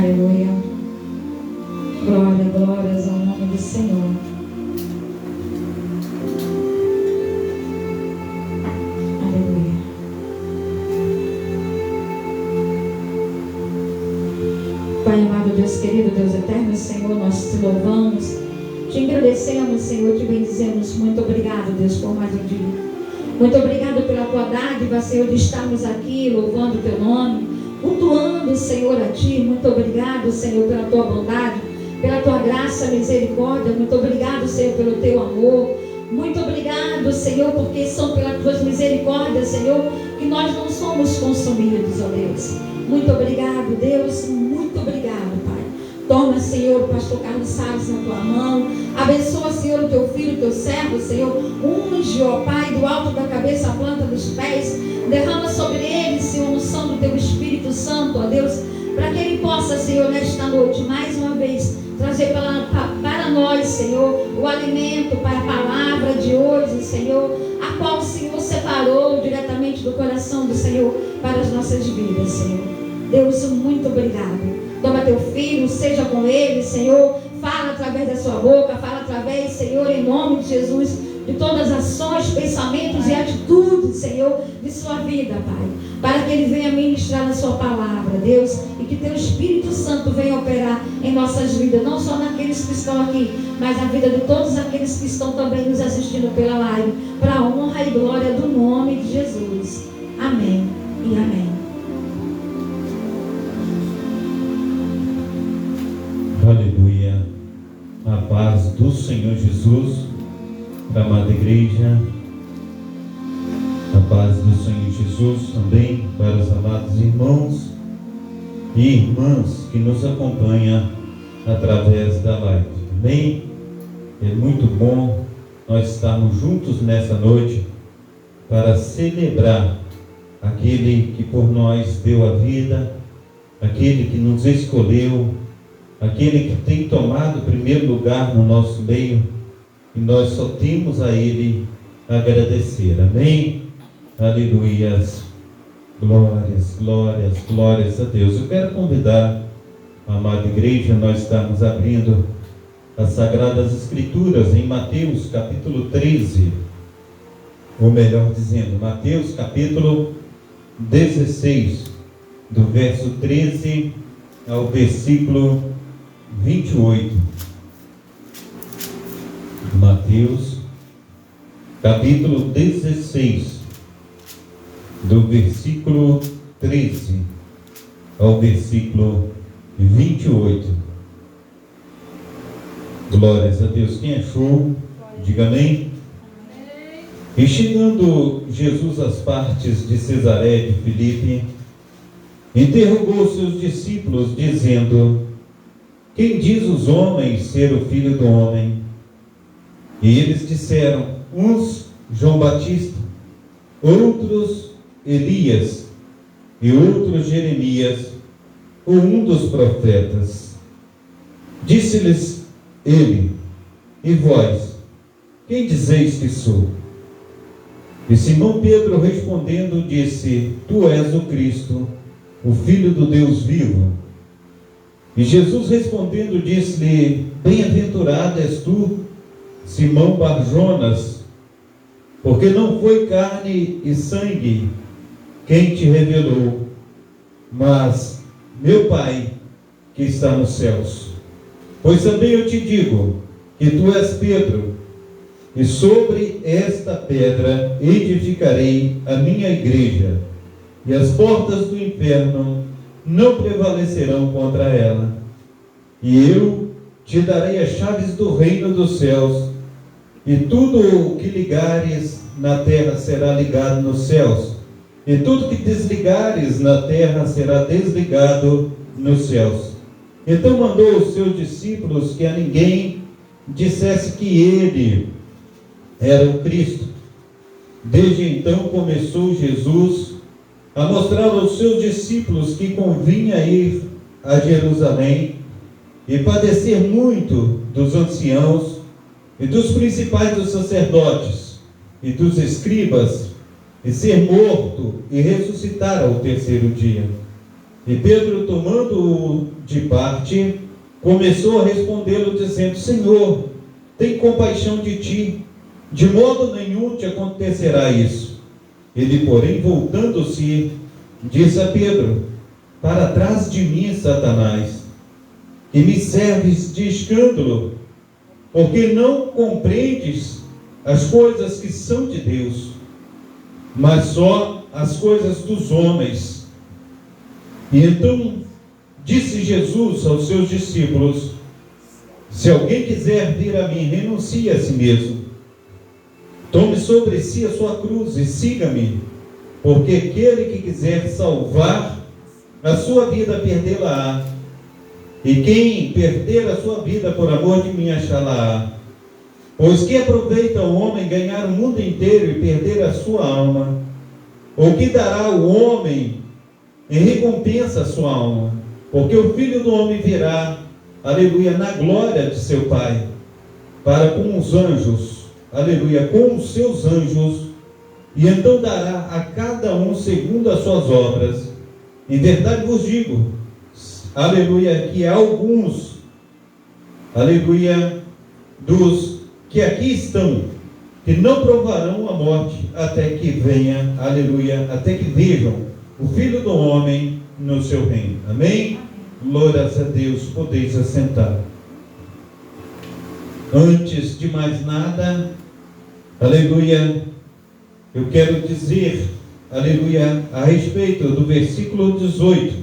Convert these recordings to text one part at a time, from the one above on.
Aleluia. Glória, glórias ao nome do Senhor. Aleluia. Pai amado, Deus querido, Deus eterno, Senhor, nós te louvamos, te agradecemos, Senhor, te bendizemos. Muito obrigado, Deus, por mais um dia. Muito obrigado pela tua dádiva, Senhor, de estarmos aqui louvando o teu nome, cultuando, Senhor, a ti. Muito obrigado, Senhor, pela tua bondade, pela tua graça, misericórdia. Muito obrigado, Senhor, pelo teu amor. Muito obrigado, Senhor, porque são pelas tuas misericórdias, Senhor, que nós não somos consumidos, ó Deus. Muito obrigado, Deus, muito obrigado, Pai. Toma, Senhor, o pastor Carlos Salles na tua mão. Abençoa, Senhor, o teu filho, o teu servo, Senhor. Unge, ó Pai, do alto da cabeça à planta dos pés. Derrama sobre ele, Senhor, a unção do teu Espírito Santo, ó Deus, para que ele possa, Senhor, nesta noite, mais uma vez, trazer para nós, Senhor, o alimento para a palavra de hoje, Senhor, a qual o Senhor separou diretamente do coração do Senhor para as nossas vidas, Senhor. Deus, muito obrigado. Toma teu filho, seja com ele, Senhor. Fala através da sua boca, fala através, Senhor, em nome de Jesus, de todas as ações, pensamentos e atitudes, Senhor, de sua vida, Pai, para que ele venha ministrar a sua palavra, Deus, e que teu Espírito Santo venha operar em nossas vidas, não só naqueles que estão aqui, mas na vida de todos aqueles que estão também nos assistindo pela live, para a honra e glória do nome de Jesus. Amém e amém. Aleluia. A paz do Senhor Jesus, para a amada igreja. A paz do Senhor Jesus também para os amados irmãos e irmãs que nos acompanham através da live. Amém? É muito bom nós estarmos juntos nessa noite para celebrar aquele que por nós deu a vida, aquele que nos escolheu, aquele que tem tomado o primeiro lugar no nosso meio, e nós só temos a Ele a agradecer. Amém? Aleluias. Glórias, glórias, glórias a Deus. Eu quero convidar a amada igreja, nós estamos abrindo as Sagradas Escrituras em Mateus capítulo 13, ou melhor dizendo, Mateus capítulo 16, do verso 13 ao versículo 28. Mateus capítulo 16, do versículo 13 ao versículo 28. Glórias a Deus. Quem achou, diga amém. E chegando Jesus às partes de Cesareia de Filipe, interrogou seus discípulos, dizendo: quem diz os homens ser o Filho do Homem? E eles disseram: uns João Batista, outros Elias, e outros Jeremias, ou um dos profetas. Disse-lhes ele: e vós, quem dizeis que sou? E Simão Pedro respondendo disse: tu és o Cristo, o Filho do Deus vivo. E Jesus respondendo disse-lhe: bem-aventurado és tu, Simão Bar-Jonas, porque não foi carne e sangue quem te revelou, mas meu Pai que está nos céus. Pois também eu te digo que tu és Pedro, e sobre esta pedra edificarei a minha igreja, e as portas do inferno não prevalecerão contra ela. E eu te darei as chaves do reino dos céus, e tudo o que ligares na terra será ligado nos céus, e tudo que desligares na terra será desligado nos céus. Então mandou os seus discípulos que a ninguém dissesse que ele era o Cristo. Desde então começou Jesus a mostrar aos seus discípulos que convinha ir a Jerusalém e padecer muito dos anciãos e dos principais dos sacerdotes e dos escribas, e ser morto e ressuscitar ao terceiro dia. E Pedro, tomando-o de parte, começou a respondê-lo, dizendo: Senhor, tem compaixão de ti, de modo nenhum te acontecerá isso. Ele, porém, voltando-se, disse a Pedro: Para trás de mim, Satanás, que me serves de escândalo, porque não compreendes as coisas que são de Deus, mas só as coisas dos homens. E então disse Jesus aos seus discípulos: Se alguém quiser vir a mim, renuncie a si mesmo, tome sobre si a sua cruz e siga-me, porque aquele que quiser salvar a sua vida, perdê-la-á, e quem perder a sua vida por amor de mim, achá-la-á. Pois que aproveita o homem ganhar o mundo inteiro e perder a sua alma? Ou que dará o homem em recompensa a sua alma? Porque o Filho do Homem virá, aleluia, na glória de seu Pai, para com os anjos, aleluia, com os seus anjos, e então dará a cada um segundo as suas obras. Em verdade vos digo, aleluia, que alguns, aleluia, dos que aqui estão, que não provarão a morte até que venha, aleluia, até que vejam o Filho do Homem no seu reino. Amém? Glórias a Deus. Podeis assentar. Antes de mais nada, aleluia, eu quero dizer, aleluia, a respeito do versículo 18.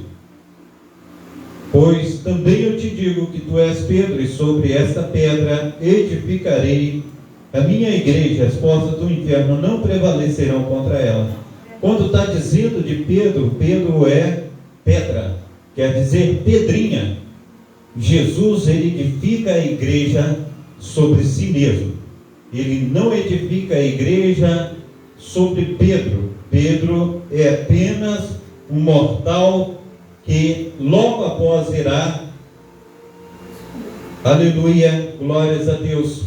Pois também eu te digo que tu és Pedro, e sobre esta pedra edificarei a minha igreja, as portas do inferno não prevalecerão contra ela. Quando está dizendo de Pedro, Pedro é pedra, quer dizer pedrinha. Jesus, ele edifica a igreja sobre si mesmo. Ele não edifica a igreja sobre Pedro. Pedro é apenas um mortal que logo após irá, aleluia, glórias a Deus,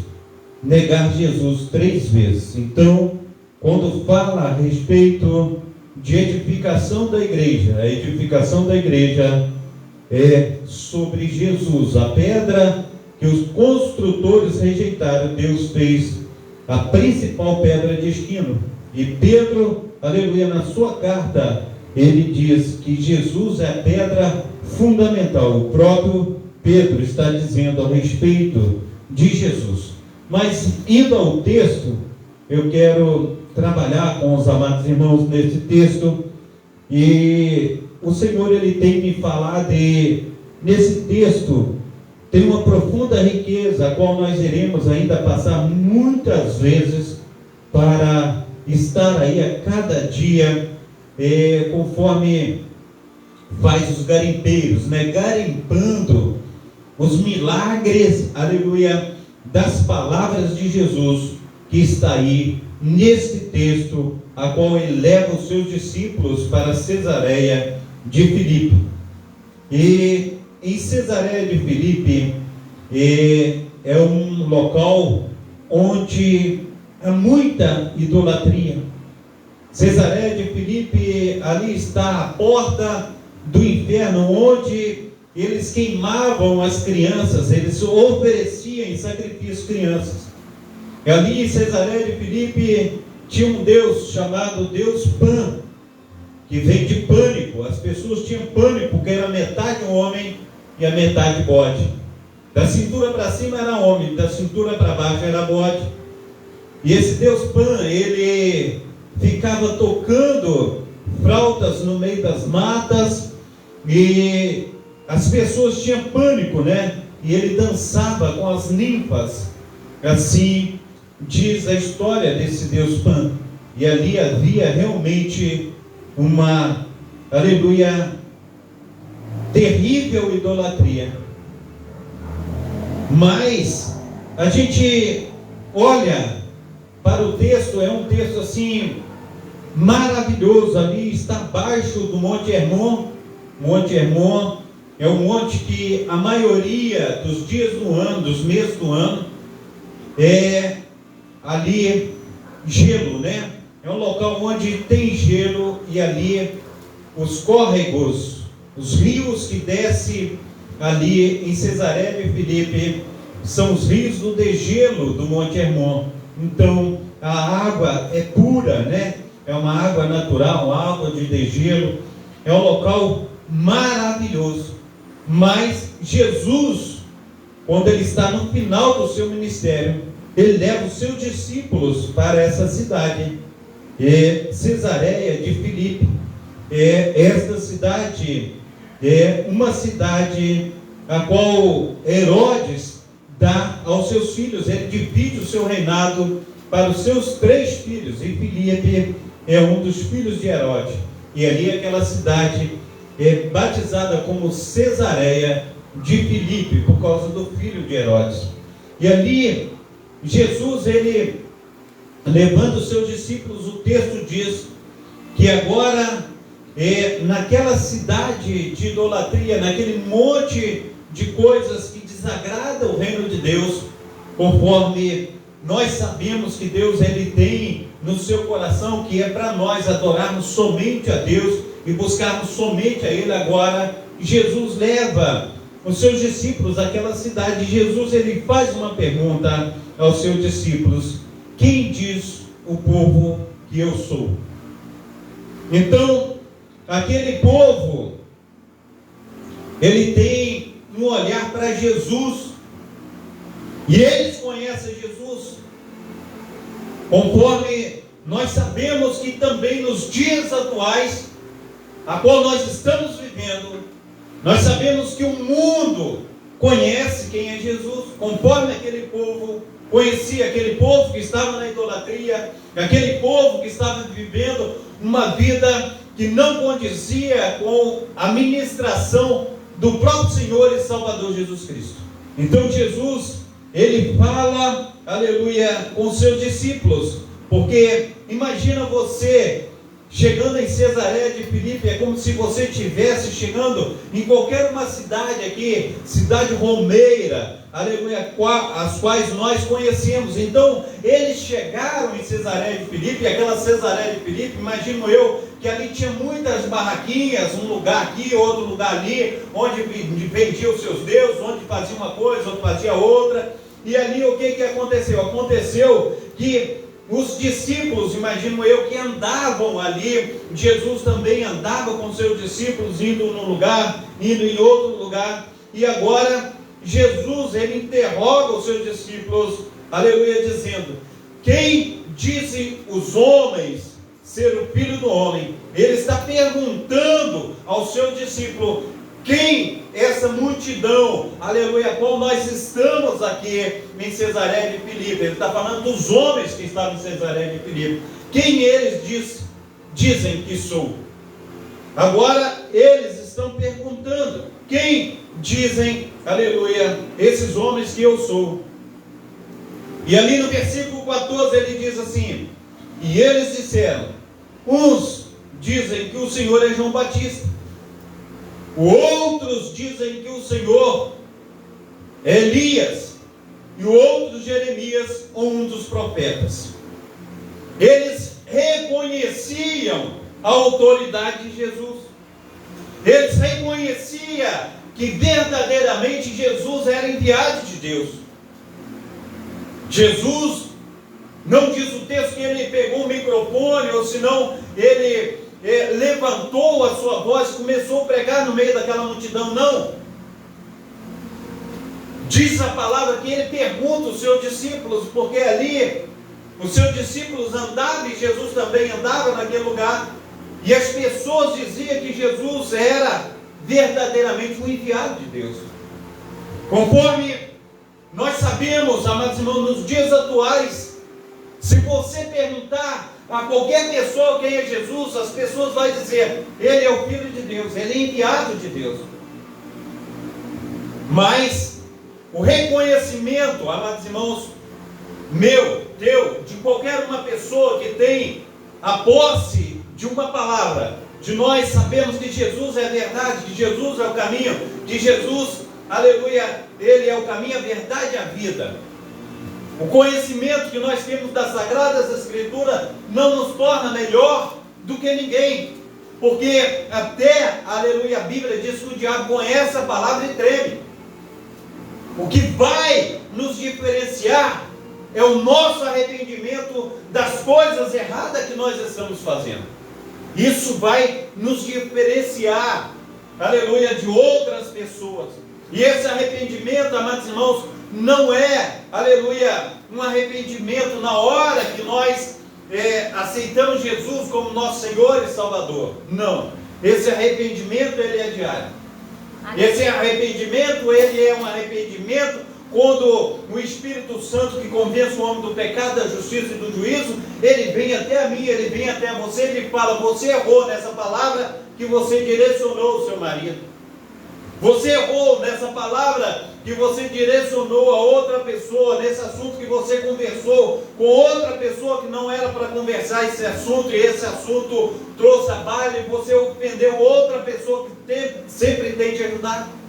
negar Jesus 3 vezes. Então, quando fala a respeito de edificação da igreja, a edificação da igreja é sobre Jesus, a pedra que os construtores rejeitaram. Deus fez a principal pedra de esquina. E Pedro, aleluia, na sua carta, ele diz que Jesus é a pedra fundamental. O próprio Pedro está dizendo a respeito de Jesus. Mas, indo ao texto, eu quero trabalhar com os amados irmãos nesse texto, e o Senhor, ele tem me falado nesse texto, tem uma profunda riqueza, a qual nós iremos ainda passar muitas vezes para estar aí a cada dia, conforme faz os garimpeiros, né? Garimpando os milagres, aleluia, das palavras de Jesus, que está aí neste texto, a qual ele leva os seus discípulos para Cesareia de Filipe. E em Cesareia de Filipe é um local onde há muita idolatria. Cesareia de Filipe, ali está a porta do inferno, onde eles queimavam as crianças, eles ofereciam em sacrifício crianças. Ali em Cesareia de Filipe tinha um Deus chamado Deus Pan, que vem de pânico. As pessoas tinham pânico, porque era metade homem e a metade bode. Da cintura para cima era homem, da cintura para baixo era bode. E esse Deus Pan, ele ficava tocando flautas no meio das matas, e as pessoas tinham pânico, né? E ele dançava com as ninfas. Assim diz a história desse Deus Pan. E ali havia realmente uma, aleluia, terrível idolatria. Mas a gente olha para o texto, é um texto assim maravilhoso. Ali está abaixo do Monte Hermon. Monte Hermon é um monte que a maioria dos dias do ano, dos meses do ano, é ali gelo, né? É um local onde tem gelo, e ali os córregos, os rios que descem ali em Cesareia de Filipe são os rios do degelo do Monte Hermon. Então a água é pura, né? É uma água natural, uma água de degelo. É um local maravilhoso. Mas Jesus, quando ele está no final do seu ministério, ele leva os seus discípulos para essa cidade, Cesareia de Filipe. Esta cidade é uma cidade a qual Herodes dá aos seus filhos. Ele divide o seu reinado para os seus 3 filhos, e Filipe é um dos filhos de Herodes. E ali aquela cidade é batizada como Cesareia de Filipe, por causa do filho de Herodes. E ali Jesus, ele levando os seus discípulos, o texto diz que agora naquela cidade de idolatria, naquele monte de coisas que desagradam o reino de Deus, conforme nós sabemos que Deus ele tem no seu coração, que é para nós adorarmos somente a Deus e buscarmos somente a Ele. Agora Jesus leva os seus discípulos àquela cidade. Jesus ele faz uma pergunta aos seus discípulos: quem diz o povo que eu sou? Então aquele povo ele tem um olhar para Jesus, e eles conhecem Jesus, conforme nós sabemos que também nos dias atuais, a qual nós estamos vivendo, nós sabemos que o mundo conhece quem é Jesus, conforme aquele povo conhecia, aquele povo que estava na idolatria, aquele povo que estava vivendo uma vida que não condizia com a ministração do próprio Senhor e Salvador Jesus Cristo. Então Jesus, ele fala, aleluia, com seus discípulos, porque imagina você chegando em Cesareia de Filipe, é como se você estivesse chegando em qualquer uma cidade aqui, cidade romeira, aleluia, as quais nós conhecemos. Então eles chegaram em Cesareia de Filipe, e aquela Cesareia de Filipe, imagino eu, que ali tinha muitas barraquinhas, um lugar aqui, outro lugar ali, onde vendiam os seus deuses, onde fazia uma coisa, onde fazia outra. E ali o que aconteceu? Aconteceu que os discípulos, imagino eu, que andavam ali, Jesus também andava com seus discípulos, indo num lugar, indo em outro lugar. E agora Jesus, ele interroga os seus discípulos, aleluia, dizendo: quem dizem os homens ser o Filho do Homem? Ele está perguntando ao seu discípulo: quem essa multidão, aleluia, qual nós estamos aqui em Cesareia de Filipe? Ele está falando dos homens que estavam em Cesareia de Filipe. Quem eles dizem que sou? Agora eles estão perguntando: quem dizem, aleluia, esses homens que eu sou? E ali no versículo 14 ele diz assim: e eles disseram, uns dizem que o Senhor é João Batista, outros dizem que o Senhor é Elias, e outros Jeremias ou um dos profetas. Eles reconheciam a autoridade de Jesus. Eles reconheciam que verdadeiramente Jesus era enviado de Deus. Jesus, não diz o texto que ele pegou o microfone, ou senão ele levantou a sua voz e começou a pregar no meio daquela multidão. Não. Diz a palavra que ele pergunta aos seus discípulos, porque ali os seus discípulos andavam e Jesus também andava naquele lugar, e as pessoas diziam que Jesus era verdadeiramente um enviado de Deus. Conforme nós sabemos, amados irmãos, nos dias atuais, se você perguntar a qualquer pessoa quem é Jesus, as pessoas vão dizer: ele é o Filho de Deus, ele é enviado de Deus. Mas o reconhecimento, amados irmãos, meu, teu, de qualquer uma pessoa que tem a posse de uma palavra, de nós sabemos que Jesus é a verdade, que Jesus é o caminho, que Jesus, aleluia, ele é o caminho, a verdade e a vida. O conhecimento que nós temos das Sagradas Escrituras não nos torna melhor do que ninguém. Porque até, aleluia, a Bíblia diz que o diabo conhece a palavra e treme. O que vai nos diferenciar é o nosso arrependimento das coisas erradas que nós estamos fazendo. Isso vai nos diferenciar, aleluia, de outras pessoas. E esse arrependimento, amados irmãos, não é, aleluia, um arrependimento na hora que nós aceitamos Jesus como nosso Senhor e Salvador. Não. Esse arrependimento, ele é diário. Esse arrependimento, ele é um arrependimento quando o Espírito Santo, que convence o homem do pecado, da justiça e do juízo, ele vem até a mim, ele vem até você, ele fala: você errou nessa palavra que você direcionou o seu marido. Você errou nessa palavra que você direcionou a outra pessoa, nesse assunto que você conversou com outra pessoa que não era para conversar esse assunto, e esse assunto trouxe a baila, e você ofendeu outra pessoa que sempre tem te ajudado.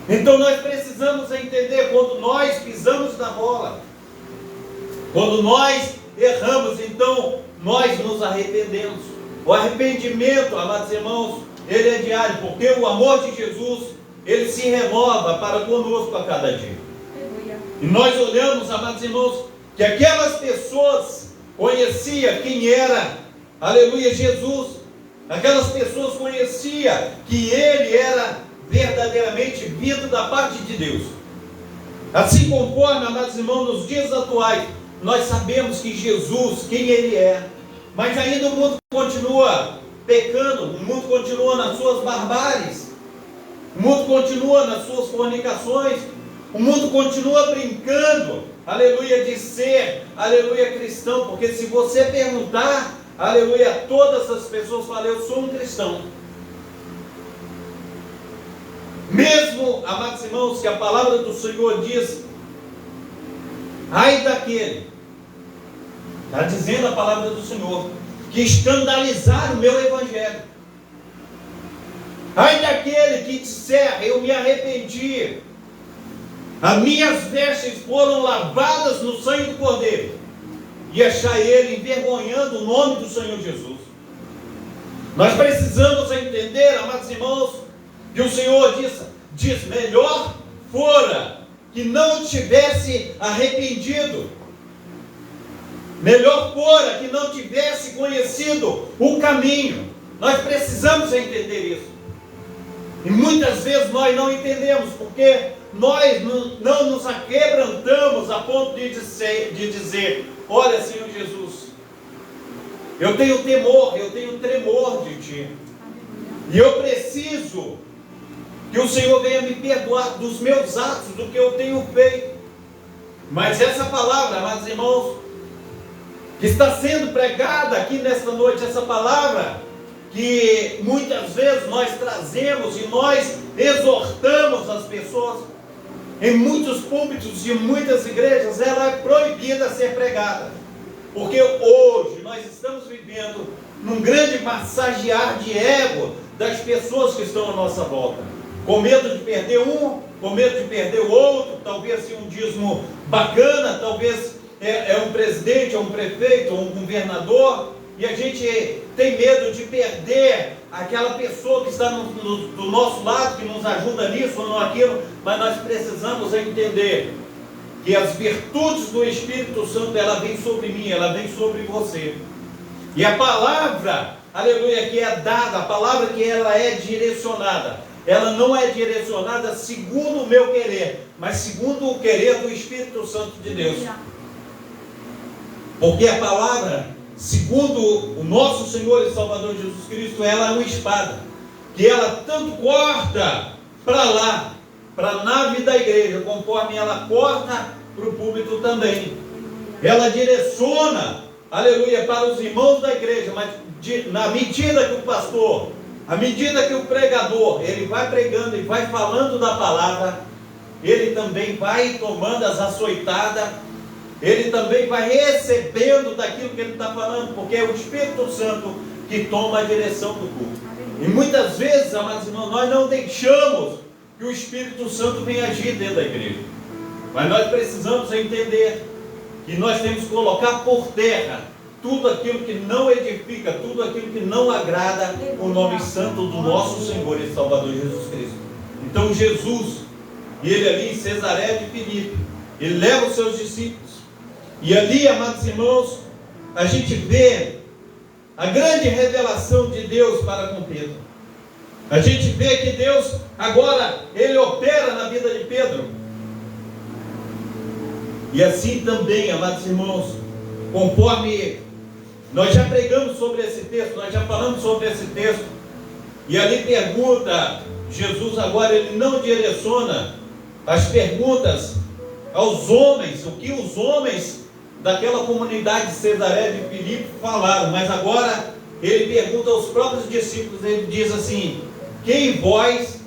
Então nós precisamos entender, quando nós pisamos na bola, quando nós erramos, então nós nos arrependemos. O arrependimento, amados irmãos, ele é diário, porque o amor de Jesus, ele se renova para conosco a cada dia. E nós olhamos, amados irmãos, que aquelas pessoas conheciam quem era, aleluia, Jesus. Aquelas pessoas conheciam que ele era verdadeiramente vindo da parte de Deus. Assim conforme, amados irmãos, nos dias atuais, nós sabemos que Jesus, quem ele é, mas ainda o mundo continua pecando, o mundo continua nas suas barbáries, o mundo continua nas suas fornicações, o mundo continua brincando, aleluia, de ser, aleluia, cristão, porque se você perguntar, aleluia, todas as pessoas falam: eu sou um cristão. Mesmo, amados irmãos, que a palavra do Senhor diz: ai daquele, está dizendo a palavra do Senhor, que escandalizar o meu evangelho. Ai daquele que disser: eu me arrependi, as minhas vestes foram lavadas no sangue do Cordeiro, e achar ele envergonhando o nome do Senhor Jesus. Nós precisamos entender, amados irmãos, que o Senhor diz: melhor fora que não tivesse arrependido, melhor fora que não tivesse conhecido o caminho. Nós precisamos entender isso. E muitas vezes nós não entendemos, porque nós não nos aquebrantamos a ponto de dizer: olha, Senhor Jesus, eu tenho temor, eu tenho tremor de Ti, e eu preciso que o Senhor venha me perdoar dos meus atos, do que eu tenho feito. Mas essa palavra, amados irmãos, que está sendo pregada aqui nesta noite, essa palavra que muitas vezes nós trazemos e nós exortamos as pessoas, em muitos púlpitos e muitas igrejas, ela é proibida de ser pregada, porque hoje nós estamos vivendo num grande massagear de ego das pessoas que estão à nossa volta, com medo de perder um, com medo de perder o outro, talvez um dízimo bacana, talvez é um presidente, é um prefeito, um governador, e a gente tem medo de perder aquela pessoa que está do nosso lado, que nos ajuda nisso ou naquilo. Mas nós precisamos entender que as virtudes do Espírito Santo, ela vem sobre mim, ela vem sobre você. E a palavra, aleluia, que é dada, a palavra que ela é direcionada, ela não é direcionada segundo o meu querer, mas segundo o querer do Espírito Santo de Deus. Porque a palavra, segundo o nosso Senhor e Salvador Jesus Cristo, ela é uma espada, que ela tanto corta para lá, para a nave da igreja, conforme ela corta para o púlpito também. Ela direciona, aleluia, para os irmãos da igreja, mas na medida que o pastor, à medida que o pregador, ele vai pregando e vai falando da palavra, ele também vai tomando as açoitadas, ele também vai recebendo daquilo que ele está falando, porque é o Espírito Santo que toma a direção do culto. E muitas vezes, amados irmãos, nós não deixamos que o Espírito Santo venha agir dentro da igreja. Mas nós precisamos entender que nós temos que colocar por terra tudo aquilo que não edifica, tudo aquilo que não agrada o nome santo do nosso Senhor e Salvador Jesus Cristo. Então Jesus, ele ali em Cesareia de Filipe, ele leva os seus discípulos, e ali, amados irmãos, a gente vê a grande revelação de Deus para com Pedro. A gente vê que Deus agora, ele opera na vida de Pedro. E assim também, amados irmãos, conforme nós já pregamos sobre esse texto, nós já falamos sobre esse texto, e ali pergunta, Jesus agora ele não direciona as perguntas aos homens, o que os homens daquela comunidade de Cesareia de Filipe falaram, mas agora ele pergunta aos próprios discípulos, ele diz assim: quem vós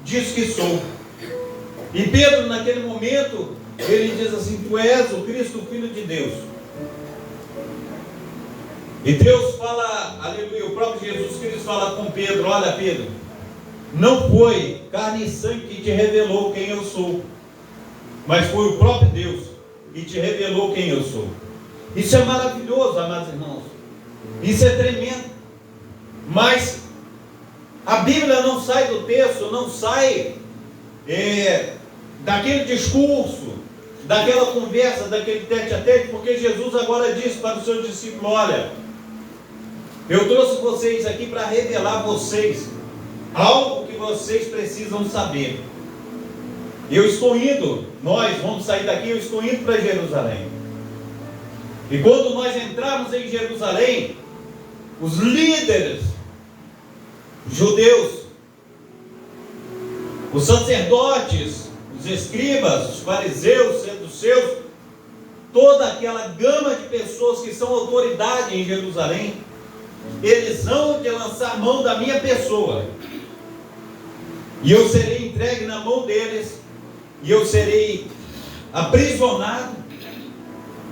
diz que sou? E Pedro naquele momento, ele diz assim: tu és o Cristo, o Filho de Deus. E Deus fala, aleluia, o próprio Jesus Cristo fala com Pedro: olha Pedro, não foi carne e sangue que te revelou quem eu sou, mas foi o próprio Deus que te revelou quem eu sou. Isso é maravilhoso, amados irmãos, isso é tremendo. Mas a Bíblia não sai do texto, não sai daquele discurso, daquela conversa, daquele tete-a-tete, porque Jesus agora disse para os seus discípulos: olha, eu trouxe vocês aqui para revelar a vocês algo que vocês precisam saber. Eu estou indo, nós vamos sair daqui, eu estou indo para Jerusalém. E quando nós entrarmos em Jerusalém, os líderes judeus, os sacerdotes, os escribas, os fariseus, saduceus, toda aquela gama de pessoas que são autoridade em Jerusalém, eles vão de lançar mão da minha pessoa, e eu serei entregue na mão deles, e eu serei aprisionado,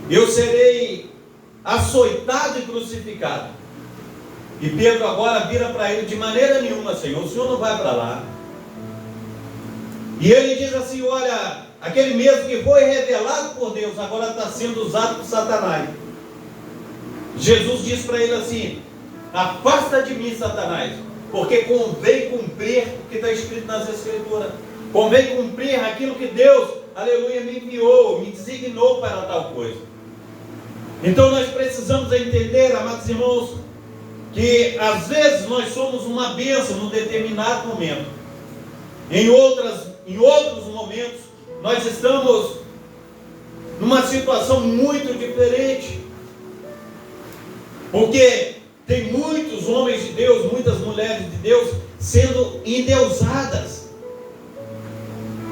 eu serei açoitado e crucificado. E Pedro agora vira para ele: de maneira nenhuma, Senhor, o Senhor não vai para lá. E ele diz assim: olha, aquele mesmo que foi revelado por Deus, agora está sendo usado por Satanás. Jesus diz para ele assim: afasta de mim, Satanás, porque convém cumprir o que está escrito nas Escrituras. Convém cumprir aquilo que Deus, aleluia, me enviou, me designou para tal coisa. Então nós precisamos entender, amados irmãos, que às vezes nós somos uma bênção num determinado momento. Em outros momentos, nós estamos numa situação muito diferente. Porque tem muitos homens de Deus, muitas mulheres de Deus sendo endeusadas.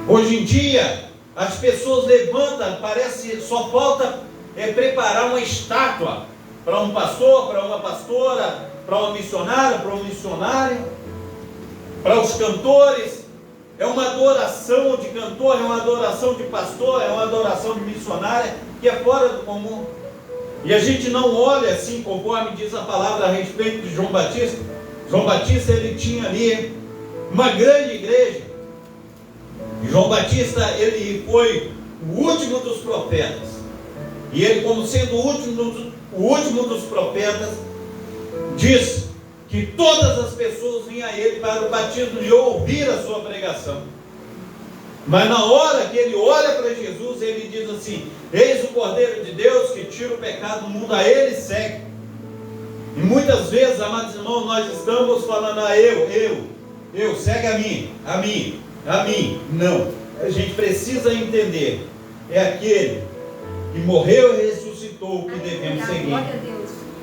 Hoje em dia, as pessoas levantam, parece só falta preparar uma estátua para um pastor, para uma pastora, para uma missionária, para um missionário, para os cantores. É uma adoração de cantor, é uma adoração de pastor, é uma adoração de missionária, que é fora do comum. E a gente não olha assim, conforme diz a palavra a respeito de João Batista. João Batista, ele tinha ali uma grande igreja. João Batista, ele foi o último dos profetas. E ele, como sendo o último dos profetas, diz que todas as pessoas vinham a ele para o batismo e ouvir a sua pregação. Mas na hora que ele olha para Jesus, ele diz assim: eis o Cordeiro de Deus que tira o pecado do mundo, a ele segue. E muitas vezes, amados irmãos, nós estamos falando: eu, segue a mim. Não, a gente precisa entender, é aquele que morreu e ressuscitou que devemos seguir.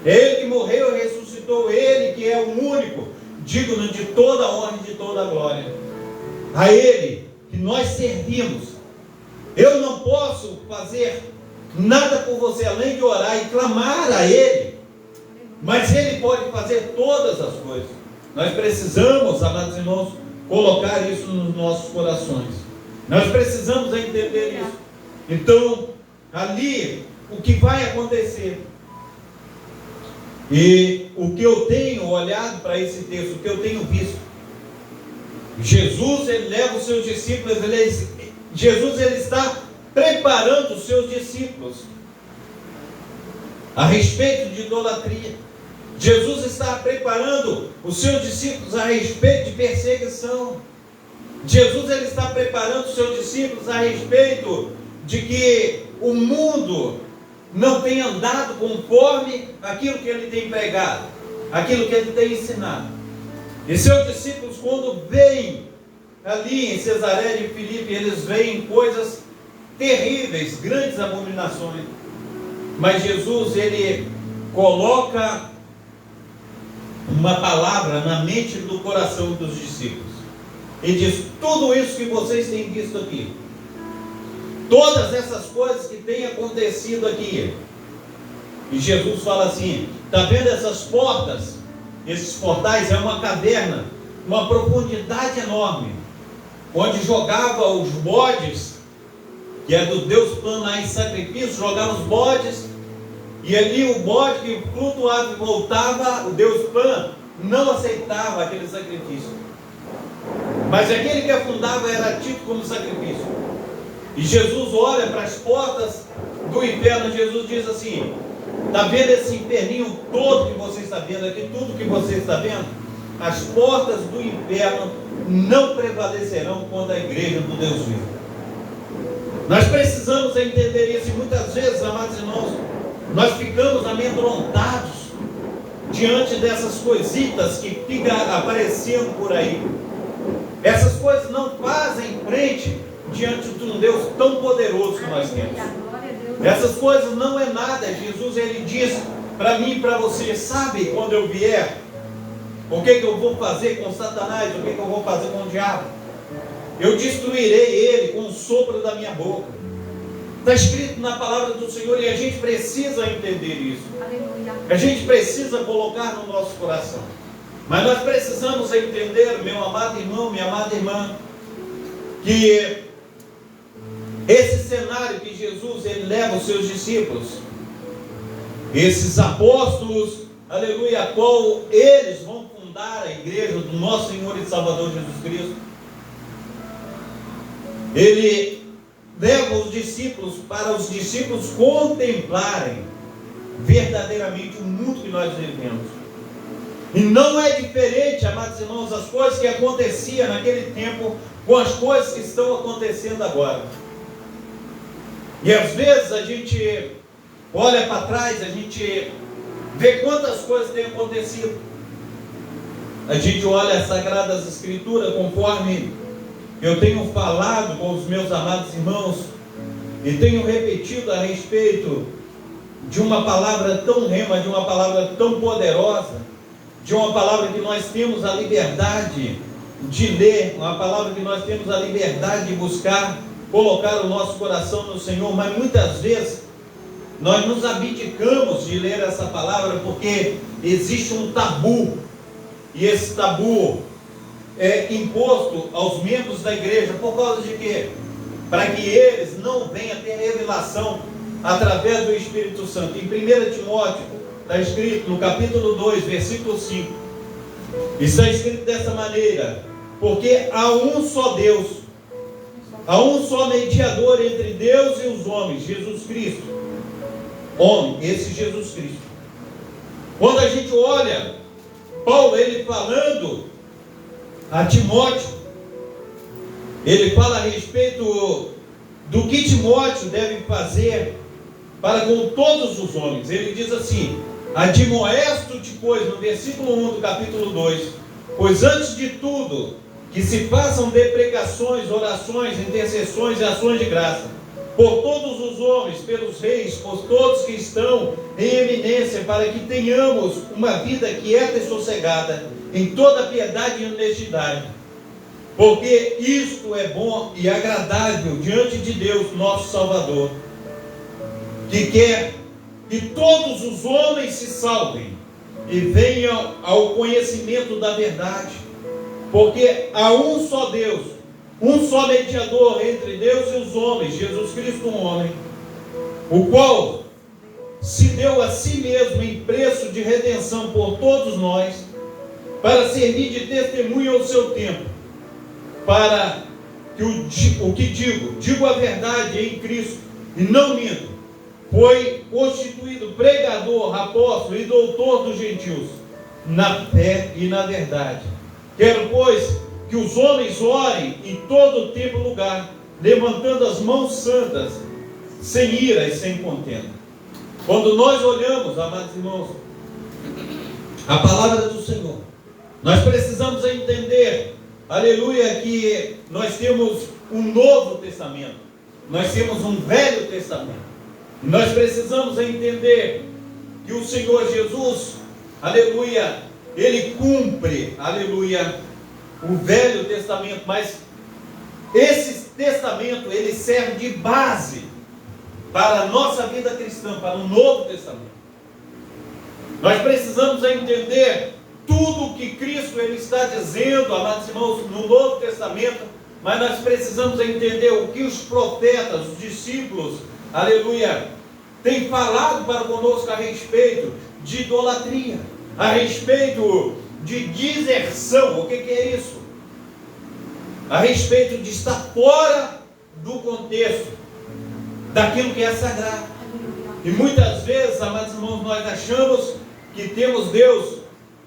É ele que morreu e ressuscitou, ele que é o único digno de toda a honra e de toda a glória. A ele que nós servimos. Eu não posso fazer nada por você além de orar e clamar a ele, mas ele pode fazer todas as coisas. Nós precisamos, amados irmãos, colocar isso nos nossos corações. Nós precisamos entender isso. Então, ali, o que vai acontecer? E o que eu tenho olhado para esse texto, o que eu tenho visto, Jesus, ele leva os seus discípulos, Jesus, ele está preparando os seus discípulos. a respeito de idolatria. Jesus está preparando os seus discípulos a respeito de perseguição. Jesus ele está preparando os seus discípulos a respeito de que o mundo não tem andado conforme aquilo que ele tem pregado, aquilo que ele tem ensinado. E seus discípulos, quando veem ali em Cesareia de Filipe, eles veem coisas terríveis, grandes abominações. Mas Jesus, ele coloca uma palavra na mente do coração dos discípulos. E diz: tudo isso que vocês têm visto aqui, todas essas coisas que têm acontecido aqui. E Jesus fala assim: está vendo essas portas? Esses portais é uma caverna, uma profundidade enorme, onde jogava os bodes, que é do Deus Pan lá em sacrifício, jogava os bodes, e ali o bode que flutuava e voltava, o Deus Pan não aceitava aquele sacrifício, mas aquele que afundava era tido como sacrifício. E Jesus olha para as portas do inferno. Jesus diz assim: está vendo esse inferninho todo que você está vendo aqui, tudo que você está vendo? As portas do inferno não prevalecerão contra a igreja do Deus vivo. Nós precisamos entender isso, e muitas vezes, amados irmãos, nós ficamos amedrontados diante dessas coisitas que ficam aparecendo por aí. Essas coisas não fazem frente diante de um Deus tão poderoso que nós temos. Essas coisas não é nada. Jesus ele diz para mim e para você: sabe, quando eu vier, o que eu vou fazer com Satanás? O que eu vou fazer com o diabo? Eu destruirei ele com o sopro da minha boca. Está escrito na palavra do Senhor, e a gente precisa entender isso. Aleluia. A gente precisa colocar no nosso coração. Mas nós precisamos entender, meu amado irmão, minha amada irmã, que esse cenário que Jesus ele leva os seus discípulos, esses apóstolos, aleluia, a qual eles vão fundar a igreja do nosso Senhor e Salvador Jesus Cristo, ele leva os discípulos para os discípulos contemplarem verdadeiramente o mundo que nós vivemos. E não é diferente, amados irmãos, as coisas que aconteciam naquele tempo com as coisas que estão acontecendo agora. E às vezes a gente olha para trás, a gente vê quantas coisas têm acontecido. A gente olha as Sagradas Escrituras, conforme eu tenho falado com os meus amados irmãos, e tenho repetido a respeito de uma palavra tão rema, de uma palavra tão poderosa, de uma palavra que nós temos a liberdade de ler, uma palavra que nós temos a liberdade de buscar, colocar o nosso coração no Senhor. Mas muitas vezes nós nos abdicamos de ler essa palavra porque existe um tabu, e esse tabu é imposto aos membros da igreja. Por causa de quê? Para que eles não venham ter revelação através do Espírito Santo. Em 1 Timóteo está escrito no capítulo 2, versículo 5, está escrito dessa maneira: porque há um só Deus, há um só mediador entre Deus e os homens, Jesus Cristo, homem, esse Jesus Cristo. Quando a gente olha Paulo, ele falando a Timóteo, ele fala a respeito do que Timóteo deve fazer para com todos os homens. Ele diz assim: admoesto-te, pois, no versículo 1 do capítulo 2, pois antes de tudo que se façam de pregações, orações, intercessões e ações de graça por todos os homens, pelos reis, por todos que estão em eminência, para que tenhamos uma vida quieta e sossegada em toda piedade e honestidade, porque isto é bom e agradável diante de Deus nosso Salvador, que quer que todos os homens se salvem e venham ao conhecimento da verdade. Porque há um só Deus, um só mediador entre Deus e os homens, Jesus Cristo, um homem, o qual se deu a si mesmo em preço de redenção por todos nós, para servir de testemunho ao seu tempo, para que o que digo a verdade em Cristo, e não minto, foi constituído pregador, apóstolo e doutor dos gentios, na fé e na verdade. Quero, pois, que os homens orem em todo tempo e lugar, levantando as mãos santas, sem ira e sem contenda. Quando nós olhamos, amados irmãos, a palavra do Senhor, nós precisamos entender, aleluia, que nós temos um Novo Testamento, nós temos um Velho Testamento. Nós precisamos entender que o Senhor Jesus, aleluia, Ele cumpre, aleluia, o Velho Testamento, mas esse testamento, ele serve de base para a nossa vida cristã, para o Novo Testamento. Nós precisamos entender tudo o que Cristo ele está dizendo, amados irmãos, no Novo Testamento, mas nós precisamos entender o que os profetas, os discípulos, aleluia, têm falado para conosco a respeito de idolatria, a respeito de deserção. O que é isso? A respeito de estar fora do contexto daquilo que é sagrado. E muitas vezes, amados irmãos, nós achamos que temos Deus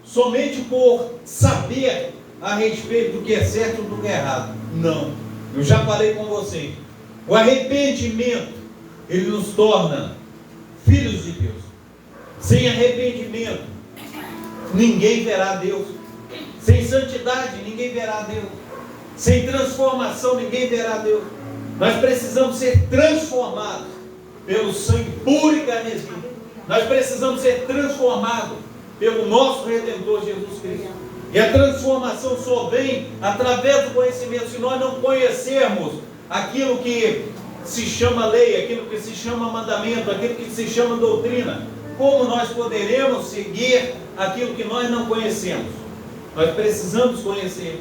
somente por saber a respeito do que é certo e do que é errado. Não, eu já falei com vocês, o arrependimento, ele nos torna filhos de Deus. Sem arrependimento, ninguém verá Deus. Sem santidade, ninguém verá Deus. Sem transformação, ninguém verá Deus. Nós precisamos ser transformados pelo sangue puro e carmesim. Nós precisamos ser transformados pelo nosso Redentor Jesus Cristo. E a transformação só vem através do conhecimento. Se nós não conhecermos aquilo que se chama lei, aquilo que se chama mandamento, aquilo que se chama doutrina, como nós poderemos seguir aquilo que nós não conhecemos? Nós precisamos conhecer.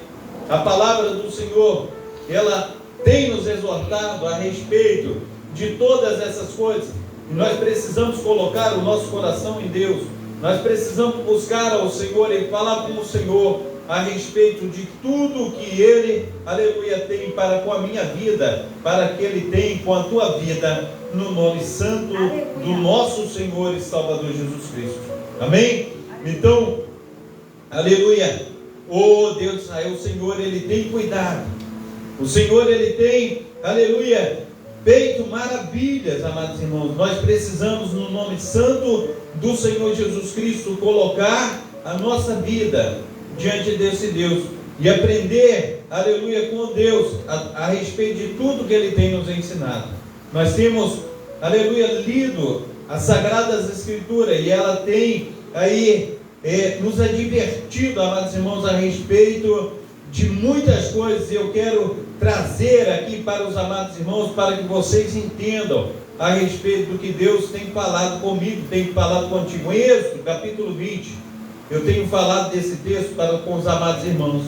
A palavra do Senhor, ela tem nos exortado a respeito de todas essas coisas. E nós precisamos colocar o nosso coração em Deus. Nós precisamos buscar ao Senhor e falar com o Senhor a respeito de tudo que Ele, aleluia, tem para com a minha vida, para que Ele tem com a tua vida, no nome santo do nosso Senhor e Salvador Jesus Cristo. Amém? Então, aleluia, oh Deus de Israel, o Senhor, Ele tem cuidado. O Senhor, Ele tem, aleluia, feito maravilhas, amados irmãos. Nós precisamos, no nome santo do Senhor Jesus Cristo, colocar a nossa vida diante desse Deus e aprender, aleluia, com Deus a respeito de tudo que Ele tem nos ensinado. Nós temos, aleluia, lido as Sagradas Escrituras e ela tem aí nos advertido, amados irmãos, a respeito de muitas coisas. Eu quero trazer aqui para os amados irmãos, para que vocês entendam a respeito do que Deus tem falado comigo, tem falado contigo. Em Êxodo, capítulo 20, eu tenho falado desse texto com os amados irmãos,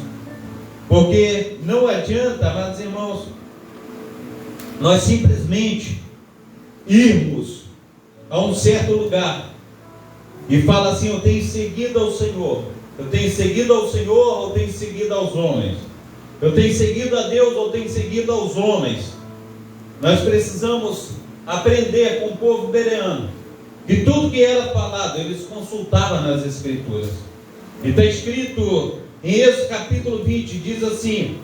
porque não adianta, amados irmãos, nós simplesmente irmos a um certo lugar e falar assim: eu tenho seguido ao Senhor, eu tenho seguido ao Senhor ou tenho seguido aos homens, eu tenho seguido a Deus ou tenho seguido aos homens. Nós precisamos aprender com o povo bereano que tudo que era falado eles consultavam nas Escrituras. E está escrito em Êxodo capítulo 20, diz assim: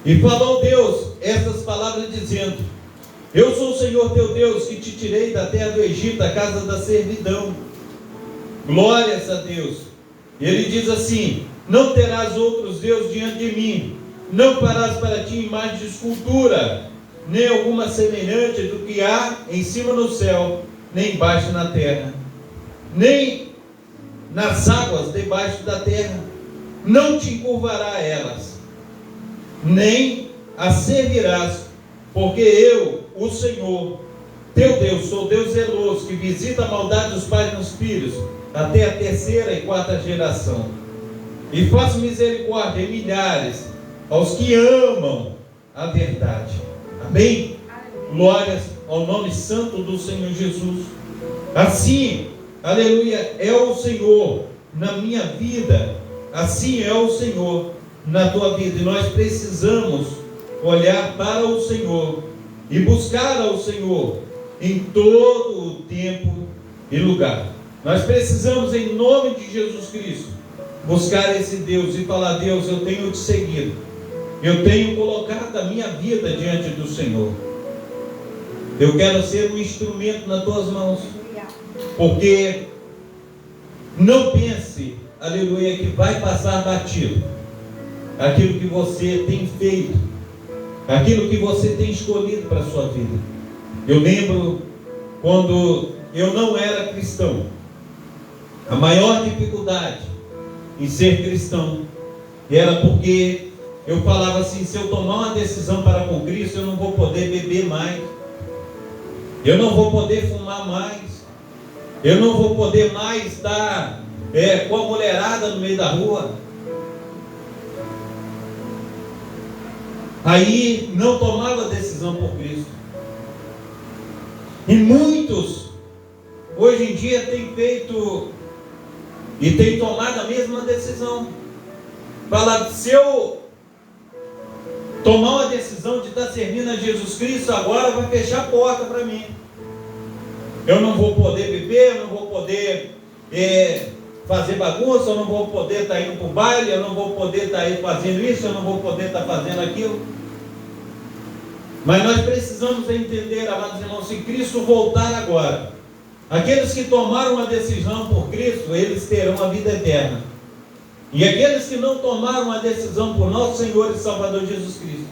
e falou Deus essas palavras dizendo: eu sou o Senhor teu Deus, que te tirei da terra do Egito, a casa da servidão. Glórias a Deus. E ele diz assim: não terás outros deuses diante de mim, não farás para ti imagem de escultura, nem alguma semelhante do que há em cima no céu, nem embaixo na terra, nem nas águas debaixo da terra. Não te encurvará a elas, nem as servirás, porque eu, o Senhor teu Deus, sou Deus zeloso, que visita a maldade dos pais nos filhos, até a terceira e quarta geração, e faço misericórdia em milhares aos que amam a verdade. Amém? Glórias ao nome santo do Senhor Jesus. Assim, aleluia, é o Senhor na minha vida, assim é o Senhor na tua vida. E nós precisamos olhar para o Senhor e buscar ao Senhor em todo o tempo e lugar. Nós precisamos, em nome de Jesus Cristo, buscar esse Deus e falar: Deus, eu tenho te seguido, eu tenho colocado a minha vida diante do Senhor, eu quero ser um instrumento nas tuas mãos, porque não pense, aleluia, que vai passar batido aquilo que você tem feito, aquilo que você tem escolhido para a sua vida. Eu lembro quando eu não era cristão, a maior dificuldade em ser cristão era porque eu falava assim: se eu tomar uma decisão para com Cristo, eu não vou poder beber mais, eu não vou poder fumar mais, eu não vou poder mais estar com a mulherada no meio da rua. Aí não tomava decisão por Cristo. E muitos hoje em dia têm feito e têm tomado a mesma decisão. Falar: se eu tomar uma decisão de estar servindo a Jesus Cristo, agora vai fechar a porta para mim. Eu não vou poder beber, eu não vou poder fazer bagunça, eu não vou poder estar indo para o baile, eu não vou poder estar aí fazendo isso, eu não vou poder estar fazendo aquilo. Mas nós precisamos entender, amados irmãos, se Cristo voltar agora, aqueles que tomaram a decisão por Cristo, eles terão a vida eterna. E aqueles que não tomaram a decisão por nosso Senhor e Salvador Jesus Cristo,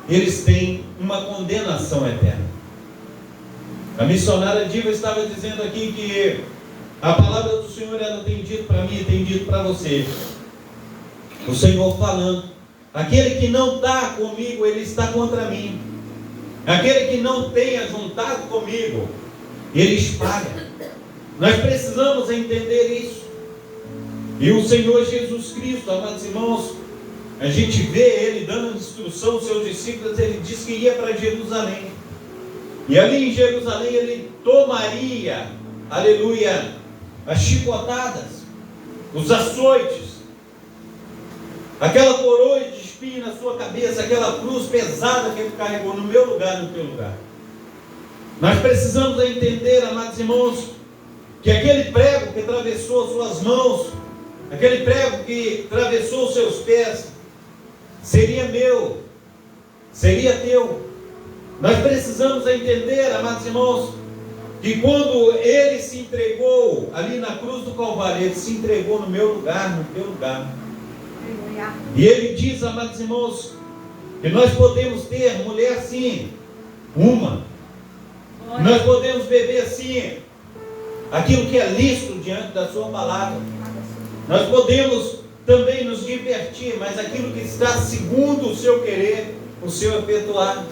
eles têm uma condenação eterna. A missionária Diva estava dizendo aqui que a palavra do Senhor, ela tem dito para mim e tem dito para você. O Senhor falando: aquele que não está comigo, ele está contra mim. Aquele que não tenha juntado comigo, ele espalha. Nós precisamos entender isso. E o Senhor Jesus Cristo, amados irmãos, a gente vê Ele dando instrução aos seus discípulos. Ele disse que ia para Jerusalém. E ali em Jerusalém Ele tomaria, aleluia, as chicotadas, os açoites, aquela coroa de espinho na sua cabeça, aquela cruz pesada que Ele carregou no meu lugar, no teu lugar. Nós precisamos entender, amados irmãos, que aquele prego que atravessou suas mãos, aquele prego que atravessou os seus pés, seria meu, seria teu. Nós precisamos entender, amados irmãos, que quando Ele se entregou ali na cruz do Calvário, Ele se entregou no meu lugar, no teu lugar. E Ele diz, amados irmãos, que nós podemos ter mulher sim, uma. Nós podemos beber sim aquilo que é lícito diante da sua palavra. Nós podemos também nos divertir, mas aquilo que está segundo o seu querer, o seu efetuar.